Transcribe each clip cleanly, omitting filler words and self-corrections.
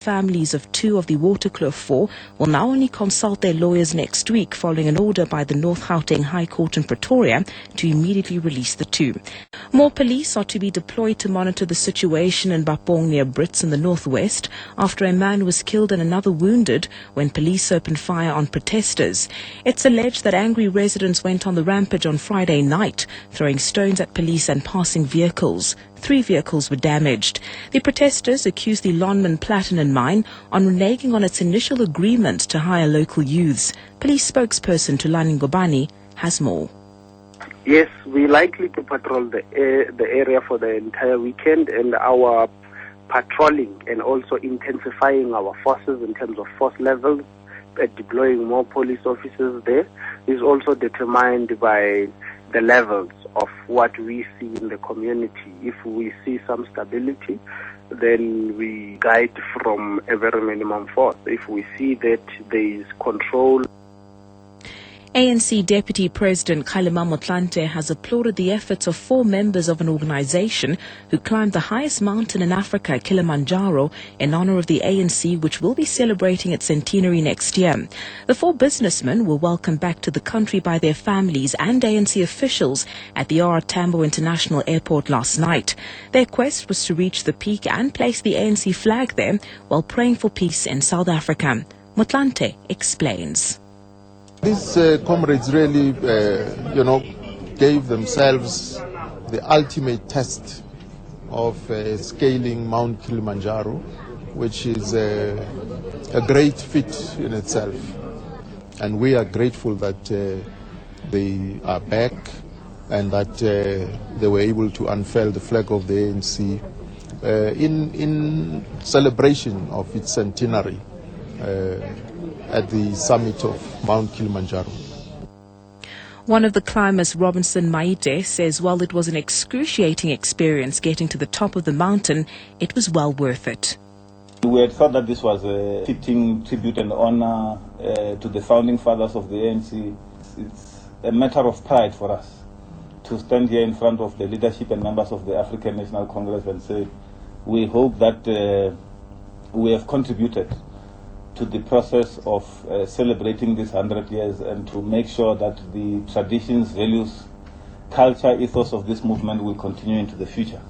Families of two of the Waterkloof Four will now only consult their lawyers next week following an order by the North Gauteng High Court in Pretoria to immediately release the two. More police are to be deployed to monitor the situation in Bapong near Brits in the northwest after a man was killed and another wounded when police opened fire on protesters. It's alleged that angry residents went on the rampage on Friday night, throwing stones at police and passing vehicles. 3 vehicles were damaged. The protesters accused the Lonmin Platinum Mine on reneging on its initial agreement to hire local youths. Police spokesperson Tulani Ngobani has more. Yes, we're likely to patrol the area for the entire weekend, and our patrolling and also intensifying our forces in terms of force levels, deploying more police officers there, is also determined by the levels of what we see in the community. If we see some stability, then we guide from a very minimum force. If we see that there is control. ANC Deputy President Kgalema Motlanthe has applauded the efforts of 4 members of an organization who climbed the highest mountain in Africa, Kilimanjaro, in honor of the ANC, which will be celebrating its centenary next year. The 4 businessmen were welcomed back to the country by their families and ANC officials at the R. Tambo International Airport last night. Their quest was to reach the peak and place the ANC flag there while praying for peace in South Africa. Motlanthe explains. These comrades really, gave themselves the ultimate test of scaling Mount Kilimanjaro, which is a great feat in itself. And we are grateful that they are back and that they were able to unfurl the flag of the ANC in celebration of its centenary at the summit of Mount Kilimanjaro. One of the climbers, Robinson Maite, says while it was an excruciating experience getting to the top of the mountain, it was well worth it. We had thought that this was a fitting tribute and honor to the founding fathers of the ANC. It's a matter of pride for us to stand here in front of the leadership and members of the African National Congress and say we hope that we have contributed to the process of celebrating this 100 years and to make sure that the traditions, values, culture, ethos of this movement will continue into the future.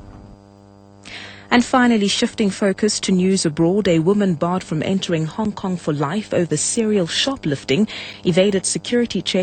And finally, shifting focus to news abroad, a woman barred from entering Hong Kong for life over serial shoplifting evaded security checks